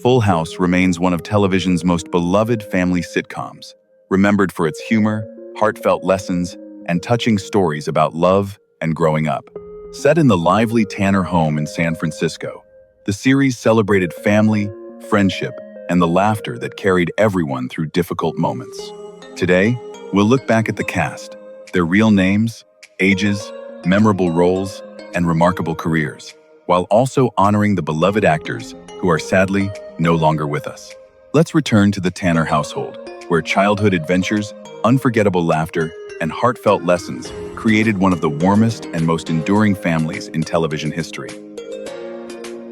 Full House remains one of television's most beloved family sitcoms, remembered for its humor, heartfelt lessons, and touching stories about love and growing up. Set in the lively Tanner home in San Francisco, the series celebrated family, friendship, and the laughter that carried everyone through difficult moments. Today, we'll look back at the cast, their real names, ages, memorable roles, and remarkable careers, while also honoring the beloved actors who are sadly no longer with us. Let's return to the Tanner household, where childhood adventures, unforgettable laughter, and heartfelt lessons created one of the warmest and most enduring families in television history.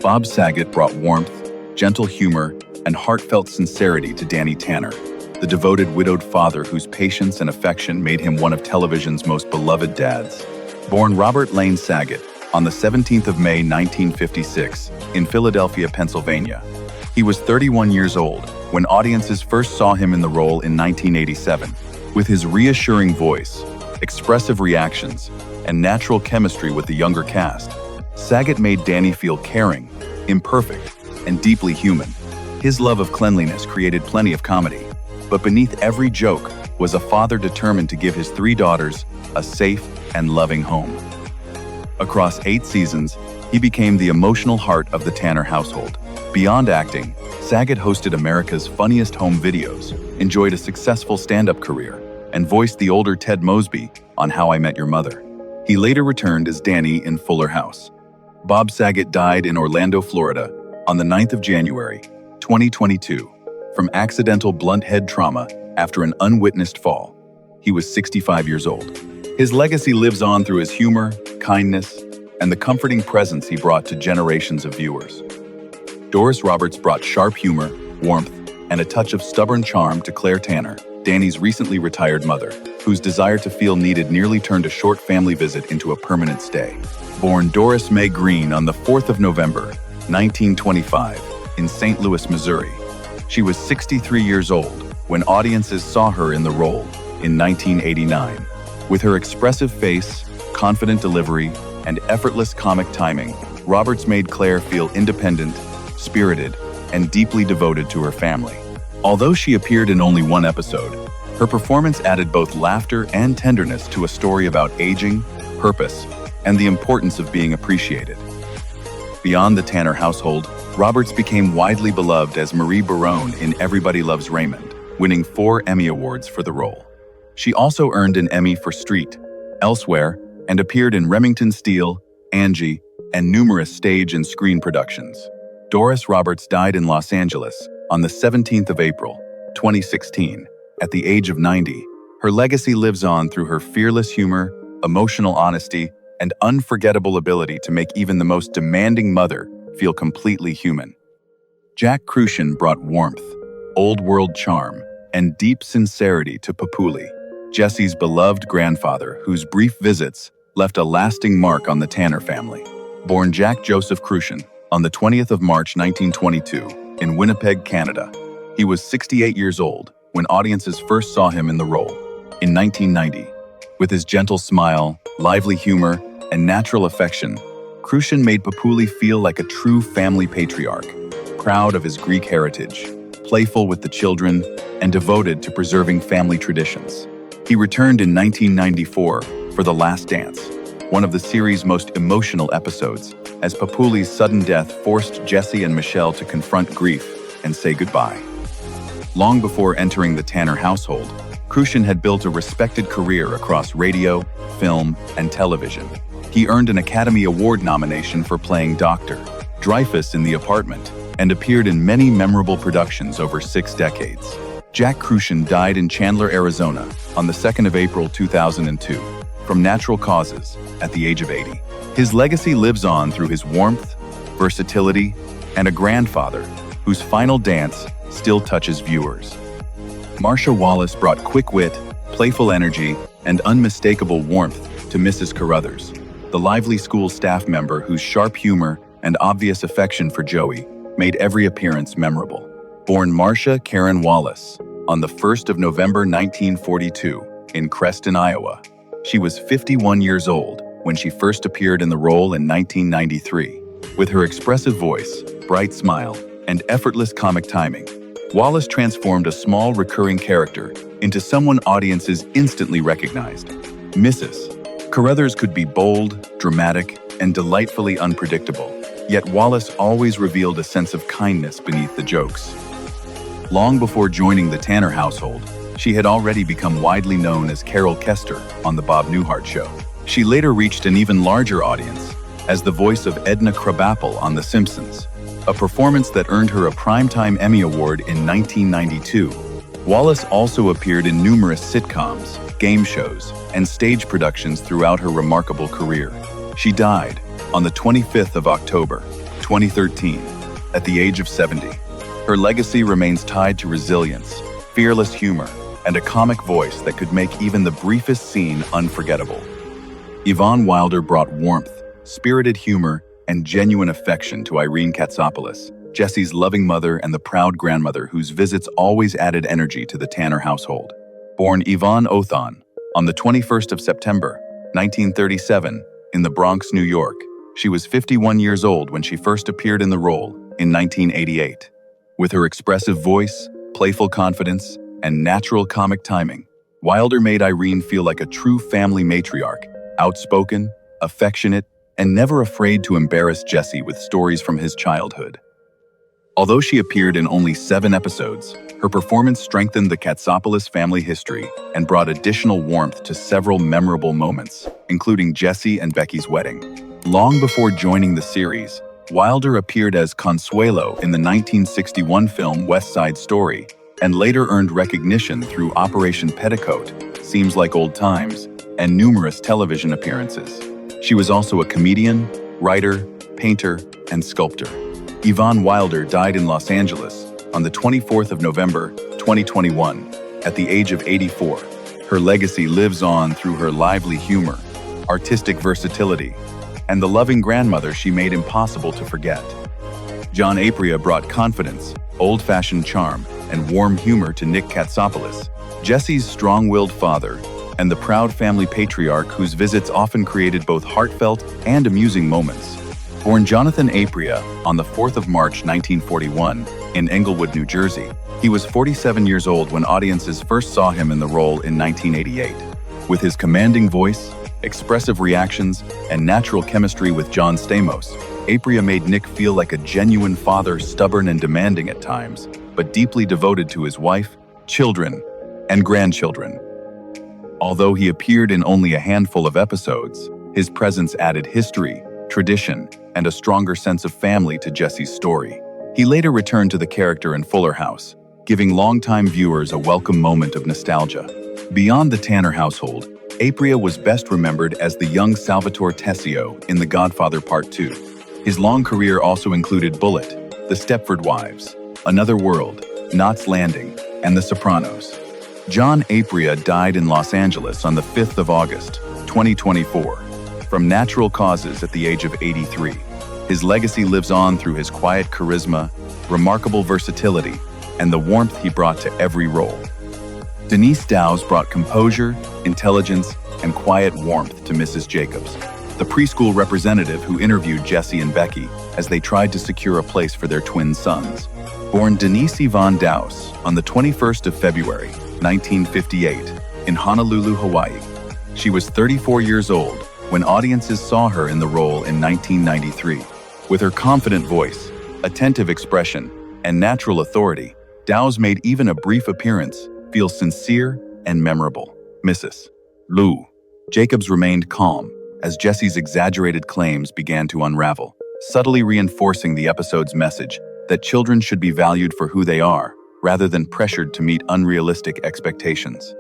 Bob Saget brought warmth, gentle humor, and heartfelt sincerity to Danny Tanner, the devoted widowed father whose patience and affection made him one of television's most beloved dads. Born Robert Lane Saget on the 17th of May 1956 in Philadelphia, Pennsylvania, he was 31 years old when audiences first saw him in the role in 1987. With his reassuring voice, expressive reactions, and natural chemistry with the younger cast, Saget made Danny feel caring, imperfect, and deeply human. His love of cleanliness created plenty of comedy, but beneath every joke was a father determined to give his 3 daughters a safe and loving home. Across 8 seasons, he became the emotional heart of the Tanner household. Beyond acting, Saget hosted America's Funniest Home Videos, enjoyed a successful stand-up career, and voiced the older Ted Mosby on How I Met Your Mother. He later returned as Danny in Fuller House. Bob Saget died in Orlando, Florida, on the 9th of January, 2022, from accidental blunt head trauma after an unwitnessed fall. He was 65 years old. His legacy lives on through his humor, kindness, and the comforting presence he brought to generations of viewers. Doris Roberts brought sharp humor, warmth, and a touch of stubborn charm to Claire Tanner, Danny's recently retired mother, whose desire to feel needed nearly turned a short family visit into a permanent stay. Born Doris Mae Green on the 4th of November, 1925, in St. Louis, Missouri, she was 63 years old when audiences saw her in the role in 1989. With her expressive face, confident delivery, and effortless comic timing, Roberts made Claire feel independent, spirited, and deeply devoted to her family. Although she appeared in only one episode, her performance added both laughter and tenderness to a story about aging, purpose, and the importance of being appreciated. Beyond the Tanner household, Roberts became widely beloved as Marie Barone in Everybody Loves Raymond, winning 4 Emmy Awards for the role. She also earned an Emmy for Street, Elsewhere, and appeared in Remington Steele, Angie, and numerous stage and screen productions. Doris Roberts died in Los Angeles on the 17th of April, 2016, at the age of 90. Her legacy lives on through her fearless humor, emotional honesty, and unforgettable ability to make even the most demanding mother feel completely human. Jack Crucian brought warmth, old-world charm, and deep sincerity to Papuli, Jesse's beloved grandfather whose brief visits left a lasting mark on the Tanner family. Born Jack Joseph Crucian on the 20th of March 1922 in Winnipeg, Canada, he was 68 years old when audiences first saw him in the role in 1990. With his gentle smile, lively humor, and natural affection, Crucian made Papuli feel like a true family patriarch, proud of his Greek heritage, playful with the children, and devoted to preserving family traditions. He returned in 1994 for The Last Dance, one of the series' most emotional episodes, as Papuli's sudden death forced Jesse and Michelle to confront grief and say goodbye. Long before entering the Tanner household, Crucian had built a respected career across radio, film, and television. He earned an Academy Award nomination for playing Dr. Dreyfus in The Apartment and appeared in many memorable productions over 6 decades. Jack Crucian died in Chandler, Arizona on the 2nd of April 2002 from natural causes at the age of 80. His legacy lives on through his warmth, versatility, and a grandfather whose final dance still touches viewers. Marsha Wallace brought quick wit, playful energy, and unmistakable warmth to Mrs. Carruthers, the lively school staff member whose sharp humor and obvious affection for Joey made every appearance memorable. Born Marsha Karen Wallace on the 1st of November 1942 in Creston, Iowa, she was 51 years old when she first appeared in the role in 1993. With her expressive voice, bright smile, and effortless comic timing. Wallace transformed a small recurring character into someone audiences instantly recognized. Misses. Carruthers could be bold, dramatic, and delightfully unpredictable, yet Wallace always revealed a sense of kindness beneath the jokes. Long before joining the Tanner household, she had already become widely known as Carol Kester on The Bob Newhart Show. She later reached an even larger audience as the voice of Edna Krabappel on The Simpsons, a performance that earned her a Primetime Emmy Award in 1992. Wallace also appeared in numerous sitcoms, game shows, and stage productions throughout her remarkable career. She died on the 25th of October, 2013, at the age of 70. Her legacy remains tied to resilience, fearless humor, and a comic voice that could make even the briefest scene unforgettable. Yvonne Wilder brought warmth, spirited humor, and genuine affection to Irene Katsopoulos, Jesse's loving mother and the proud grandmother whose visits always added energy to the Tanner household. Born Yvonne Othon on the 21st of September, 1937, in the Bronx, New York, she was 51 years old when she first appeared in the role in 1988. With her expressive voice, playful confidence, and natural comic timing, Wilder made Irene feel like a true family matriarch, outspoken, affectionate, and never afraid to embarrass Jesse with stories from his childhood. Although she appeared in only 7 episodes, her performance strengthened the Katsopoulos family history and brought additional warmth to several memorable moments, including Jesse and Becky's wedding. Long before joining the series, Wilder appeared as Consuelo in the 1961 film West Side Story, and later earned recognition through Operation Petticoat, Seems Like Old Times, and numerous television appearances. She was also a comedian, writer, painter, and sculptor. Yvonne Wilder died in Los Angeles on the 24th of November, 2021, at the age of 84. Her legacy lives on through her lively humor, artistic versatility, and the loving grandmother she made impossible to forget. John Aprea brought confidence, old-fashioned charm, and warm humor to Nick Katsopoulos, Jesse's strong-willed father, and the proud family patriarch whose visits often created both heartfelt and amusing moments. Born Jonathan Aprea on the 4th of March 1941 in Englewood, New Jersey, he was 47 years old when audiences first saw him in the role in 1988. With his commanding voice, expressive reactions, and natural chemistry with John Stamos, Aprea made Nick feel like a genuine father, stubborn and demanding at times, but deeply devoted to his wife, children, and grandchildren. Although he appeared in only a handful of episodes, his presence added history, tradition, and a stronger sense of family to Jesse's story. He later returned to the character in Fuller House, giving longtime viewers a welcome moment of nostalgia. Beyond the Tanner household, Aprea was best remembered as the young Salvatore Tessio in The Godfather Part 2. His long career also included Bullitt, The Stepford Wives, Another World, Knots Landing, and The Sopranos. John Aprea died in Los Angeles on the 5th of August, 2024, from natural causes at the age of 83. His legacy lives on through his quiet charisma, remarkable versatility, and the warmth he brought to every role. Denise Dowse brought composure, intelligence, and quiet warmth to Mrs. Jacobs, the preschool representative who interviewed Jesse and Becky as they tried to secure a place for their twin sons. Born Denise Yvonne Dowse on the 21st of February, 1958, in Honolulu, Hawaii. She was 34 years old when audiences saw her in the role in 1993. With her confident voice, attentive expression, and natural authority, Dowse made even a brief appearance feel sincere and memorable. Mrs. Lou Jacobs remained calm as Jesse's exaggerated claims began to unravel, subtly reinforcing the episode's message that children should be valued for who they are, rather than pressured to meet unrealistic expectations.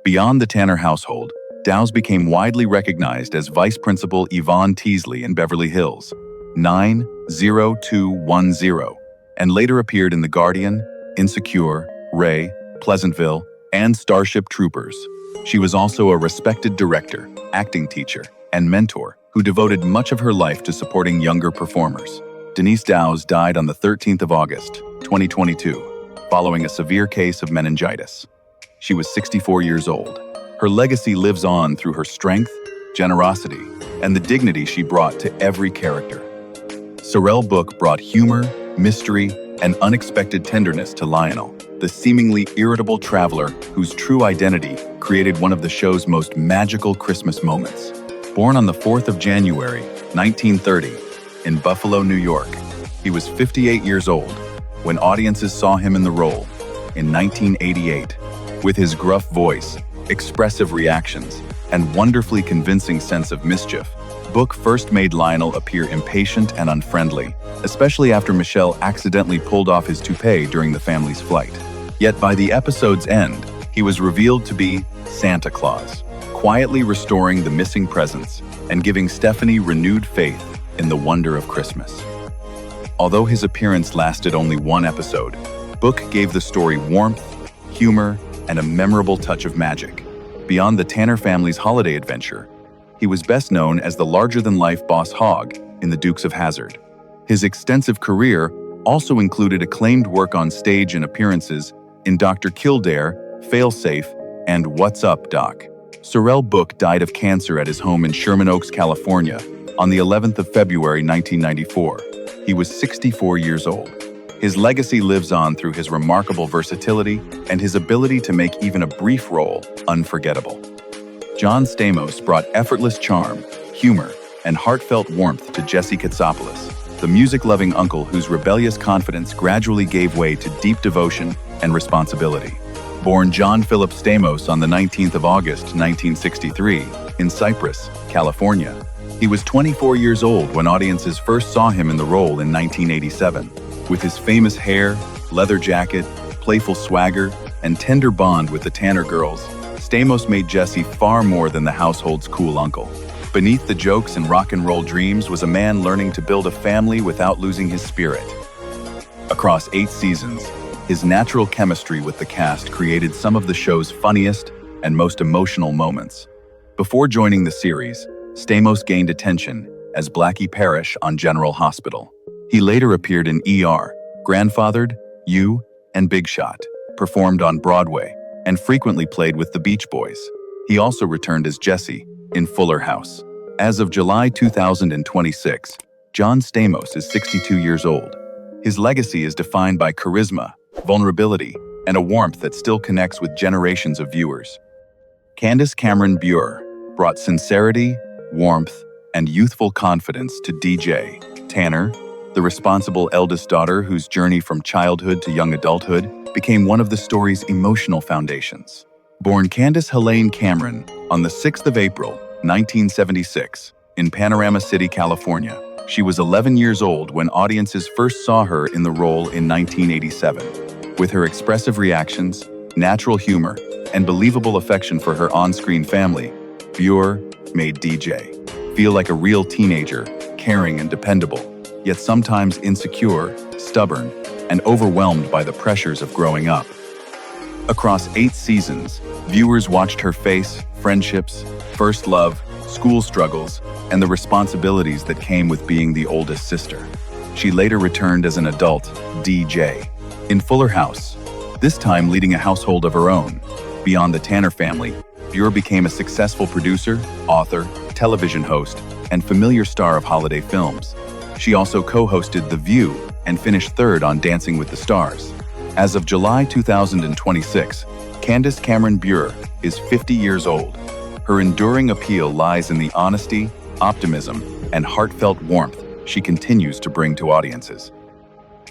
Beyond the Tanner household, Dowse became widely recognized as Vice Principal Yvonne Teasley in Beverly Hills 90210, and later appeared in The Guardian, Insecure, Ray, Pleasantville, and Starship Troopers. She was also a respected director, acting teacher, and mentor who devoted much of her life to supporting younger performers. Denise Dowse died on the 13th of August, 2022, following a severe case of meningitis. She was 64 years old. Her legacy lives on through her strength, generosity, and the dignity she brought to every character. Sorrell Book brought humor, mystery, and unexpected tenderness to Lionel, the seemingly irritable traveler whose true identity created one of the show's most magical Christmas moments. Born on the 4th of January, 1930, in Buffalo, New York, he was 58 years old when audiences saw him in the role in 1988. With his gruff voice, expressive reactions, and wonderfully convincing sense of mischief, Book first made Lionel appear impatient and unfriendly, especially after Michelle accidentally pulled off his toupee during the family's flight. Yet by the episode's end, he was revealed to be Santa Claus, quietly restoring the missing presents and giving Stephanie renewed faith in the wonder of Christmas. Although his appearance lasted only one episode, Book gave the story warmth, humor, and a memorable touch of magic. Beyond the Tanner family's holiday adventure, he was best known as the larger-than-life Boss Hogg in The Dukes of Hazzard. His extensive career also included acclaimed work on stage and appearances in Dr. Kildare, Failsafe, and What's Up, Doc? Sorrel Book died of cancer at his home in Sherman Oaks, California, on the 11th of February 1994. He was 64 years old. His legacy lives on through his remarkable versatility and his ability to make even a brief role unforgettable. John Stamos brought effortless charm, humor, and heartfelt warmth to Jesse Katsopoulos, the music-loving uncle whose rebellious confidence gradually gave way to deep devotion and responsibility. Born John Philip Stamos on the 19th of August, 1963, in Cypress, California, he was 24 years old when audiences first saw him in the role in 1987. With his famous hair, leather jacket, playful swagger, and tender bond with the Tanner girls, Stamos made Jesse far more than the household's cool uncle. Beneath the jokes and rock and roll dreams was a man learning to build a family without losing his spirit. Across 8 seasons, his natural chemistry with the cast created some of the show's funniest and most emotional moments. Before joining the series, Stamos gained attention as Blackie Parrish on General Hospital. He later appeared in ER, Grandfathered, You, and Big Shot, performed on Broadway, and frequently played with the Beach Boys. He also returned as Jesse in Fuller House. As of July 2026, John Stamos is 62 years old. His legacy is defined by charisma, vulnerability, and a warmth that still connects with generations of viewers. Candace Cameron Bure brought sincerity, warmth, and youthful confidence to DJ Tanner, the responsible eldest daughter whose journey from childhood to young adulthood became one of the story's emotional foundations. Born Candace Helene Cameron on the 6th of April, 1976, in Panorama City, California, she was 11 years old when audiences first saw her in the role in 1987. With her expressive reactions, natural humor, and believable affection for her on-screen family, Bure made DJ feel like a real teenager, caring and dependable, yet sometimes insecure, stubborn, and overwhelmed by the pressures of growing up. Across 8 seasons, viewers watched her face friendships, first love, school struggles, and the responsibilities that came with being the oldest sister. She later returned as an adult, DJ, in Fuller House, this time leading a household of her own. Beyond the Tanner family, Bure became a successful producer, author, television host, and familiar star of holiday films. She also co-hosted The View and finished third on Dancing with the Stars. As of July 2026, Candace Cameron Bure is 50 years old. Her enduring appeal lies in the honesty, optimism, and heartfelt warmth she continues to bring to audiences.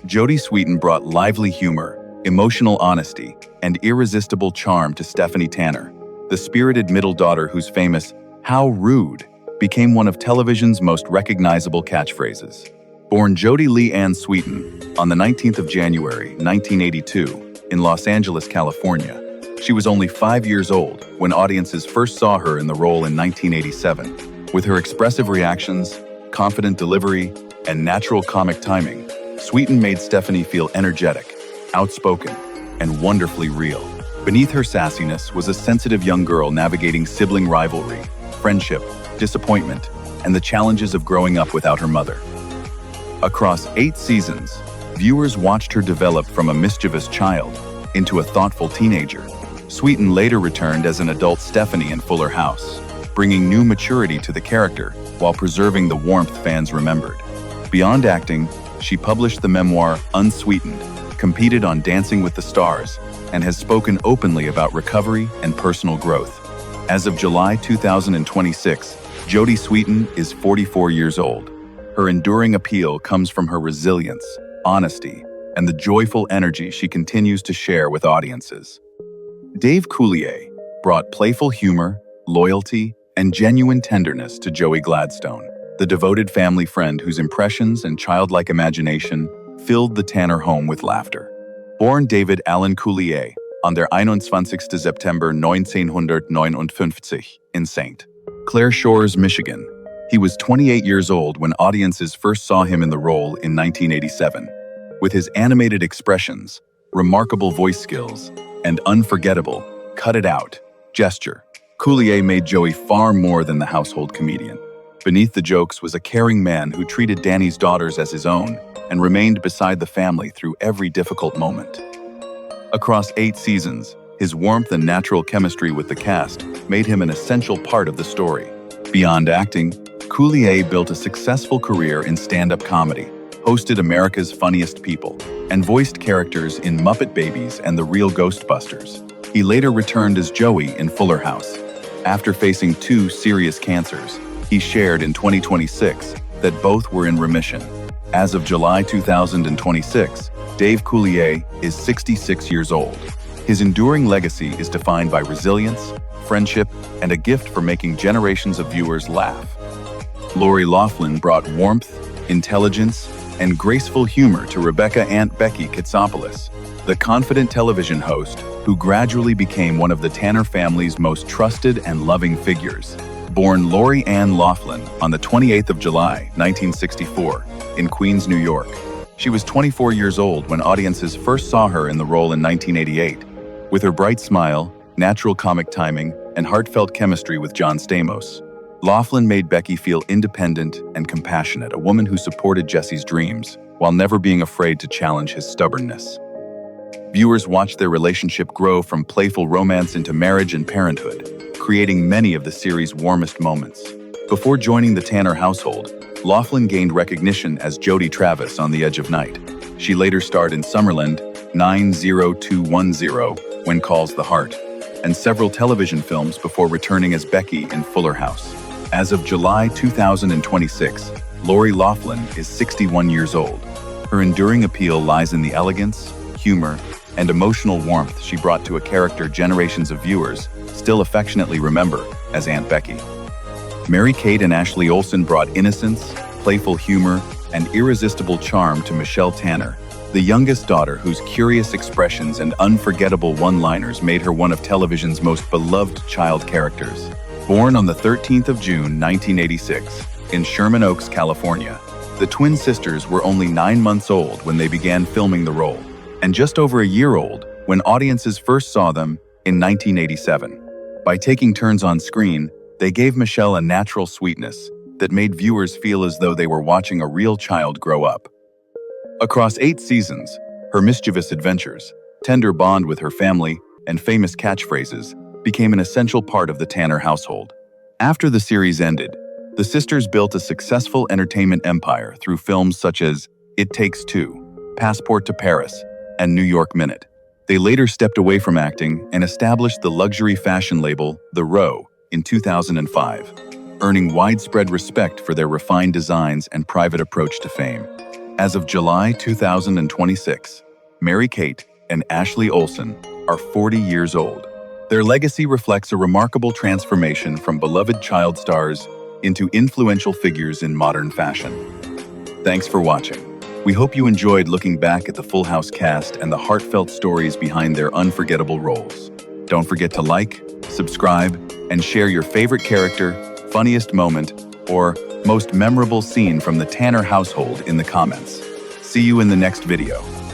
Jodie Sweetin brought lively humor, emotional honesty, and irresistible charm to Stephanie Tanner, the spirited middle daughter whose famous "How rude" became one of television's most recognizable catchphrases. Born Jodie Lee Ann Sweetin on the 19th of January, 1982, in Los Angeles, California, she was only 5 years old when audiences first saw her in the role in 1987. With her expressive reactions, confident delivery, and natural comic timing, Sweetin made Stephanie feel energetic, outspoken, and wonderfully real. Beneath her sassiness was a sensitive young girl navigating sibling rivalry, friendship, disappointment, and the challenges of growing up without her mother. Across 8 seasons, viewers watched her develop from a mischievous child into a thoughtful teenager. Sweetin later returned as an adult Stephanie in Fuller House, bringing new maturity to the character while preserving the warmth fans remembered. Beyond acting, she published the memoir Unsweetened, competed on Dancing with the Stars, and has spoken openly about recovery and personal growth. As of July 2026, Jodie Sweetin is 44 years old. Her enduring appeal comes from her resilience, honesty, and the joyful energy she continues to share with audiences. Dave Coulier brought playful humor, loyalty, and genuine tenderness to Joey Gladstone, the devoted family friend whose impressions and childlike imagination filled the Tanner home with laughter. Born David Alan Coulier on der 21. September 1959 in St. Clair Shores, Michigan, he was 28 years old when audiences first saw him in the role in 1987. With his animated expressions, remarkable voice skills, and unforgettable, cut-it-out gesture, Coulier made Joey far more than the household comedian. Beneath the jokes was a caring man who treated Danny's daughters as his own and remained beside the family through every difficult moment. Across 8 seasons, his warmth and natural chemistry with the cast made him an essential part of the story. Beyond acting, Coulier built a successful career in stand-up comedy, hosted America's Funniest People, and voiced characters in Muppet Babies and The Real Ghostbusters. He later returned as Joey in Fuller House. After facing 2 serious cancers, he shared in 2026 that both were in remission. As of July 2026, Dave Coulier is 66 years old. His enduring legacy is defined by resilience, friendship, and a gift for making generations of viewers laugh. Lori Loughlin brought warmth, intelligence, and graceful humor to Rebecca Aunt Becky Kitsopoulos, the confident television host who gradually became one of the Tanner family's most trusted and loving figures. Born Lori Ann Loughlin on the 28th of July, 1964, in Queens, New York. She was 24 years old when audiences first saw her in the role in 1988. With her bright smile, natural comic timing, and heartfelt chemistry with John Stamos, Loughlin made Becky feel independent and compassionate, a woman who supported Jesse's dreams while never being afraid to challenge his stubbornness. Viewers watched their relationship grow from playful romance into marriage and parenthood, creating many of the series' warmest moments. Before joining the Tanner household, Loughlin gained recognition as Jodie Travis on The Edge of Night. She later starred in Summerland 90210, When Calls the Heart, and several television films before returning as Becky in Fuller House. As of July 2026, Lori Loughlin is 61 years old. Her enduring appeal lies in the elegance, humor, and emotional warmth she brought to a character generations of viewers still affectionately remember as Aunt Becky. Mary-Kate and Ashley Olsen brought innocence, playful humor, and irresistible charm to Michelle Tanner, the youngest daughter whose curious expressions and unforgettable one-liners made her one of television's most beloved child characters. Born on the 13th of June, 1986, in Sherman Oaks, California, the twin sisters were only 9 months old when they began filming the role, and just over a year old when audiences first saw them in 1987. By taking turns on screen, they gave Michelle a natural sweetness that made viewers feel as though they were watching a real child grow up. Across 8 seasons, her mischievous adventures, tender bond with her family, and famous catchphrases became an essential part of the Tanner household. After the series ended, the sisters built a successful entertainment empire through films such as It Takes Two, Passport to Paris, and New York Minute. They later stepped away from acting and established the luxury fashion label The Row in 2005, earning widespread respect for their refined designs and private approach to fame. As of July 2026, Mary-Kate and Ashley Olsen are 40 years old. Their legacy reflects a remarkable transformation from beloved child stars into influential figures in modern fashion. Thanks for watching. We hope you enjoyed looking back at the Full House cast and the heartfelt stories behind their unforgettable roles. Don't forget to like, subscribe, and share your favorite character, funniest moment, or most memorable scene from the Tanner household in the comments. See you in the next video.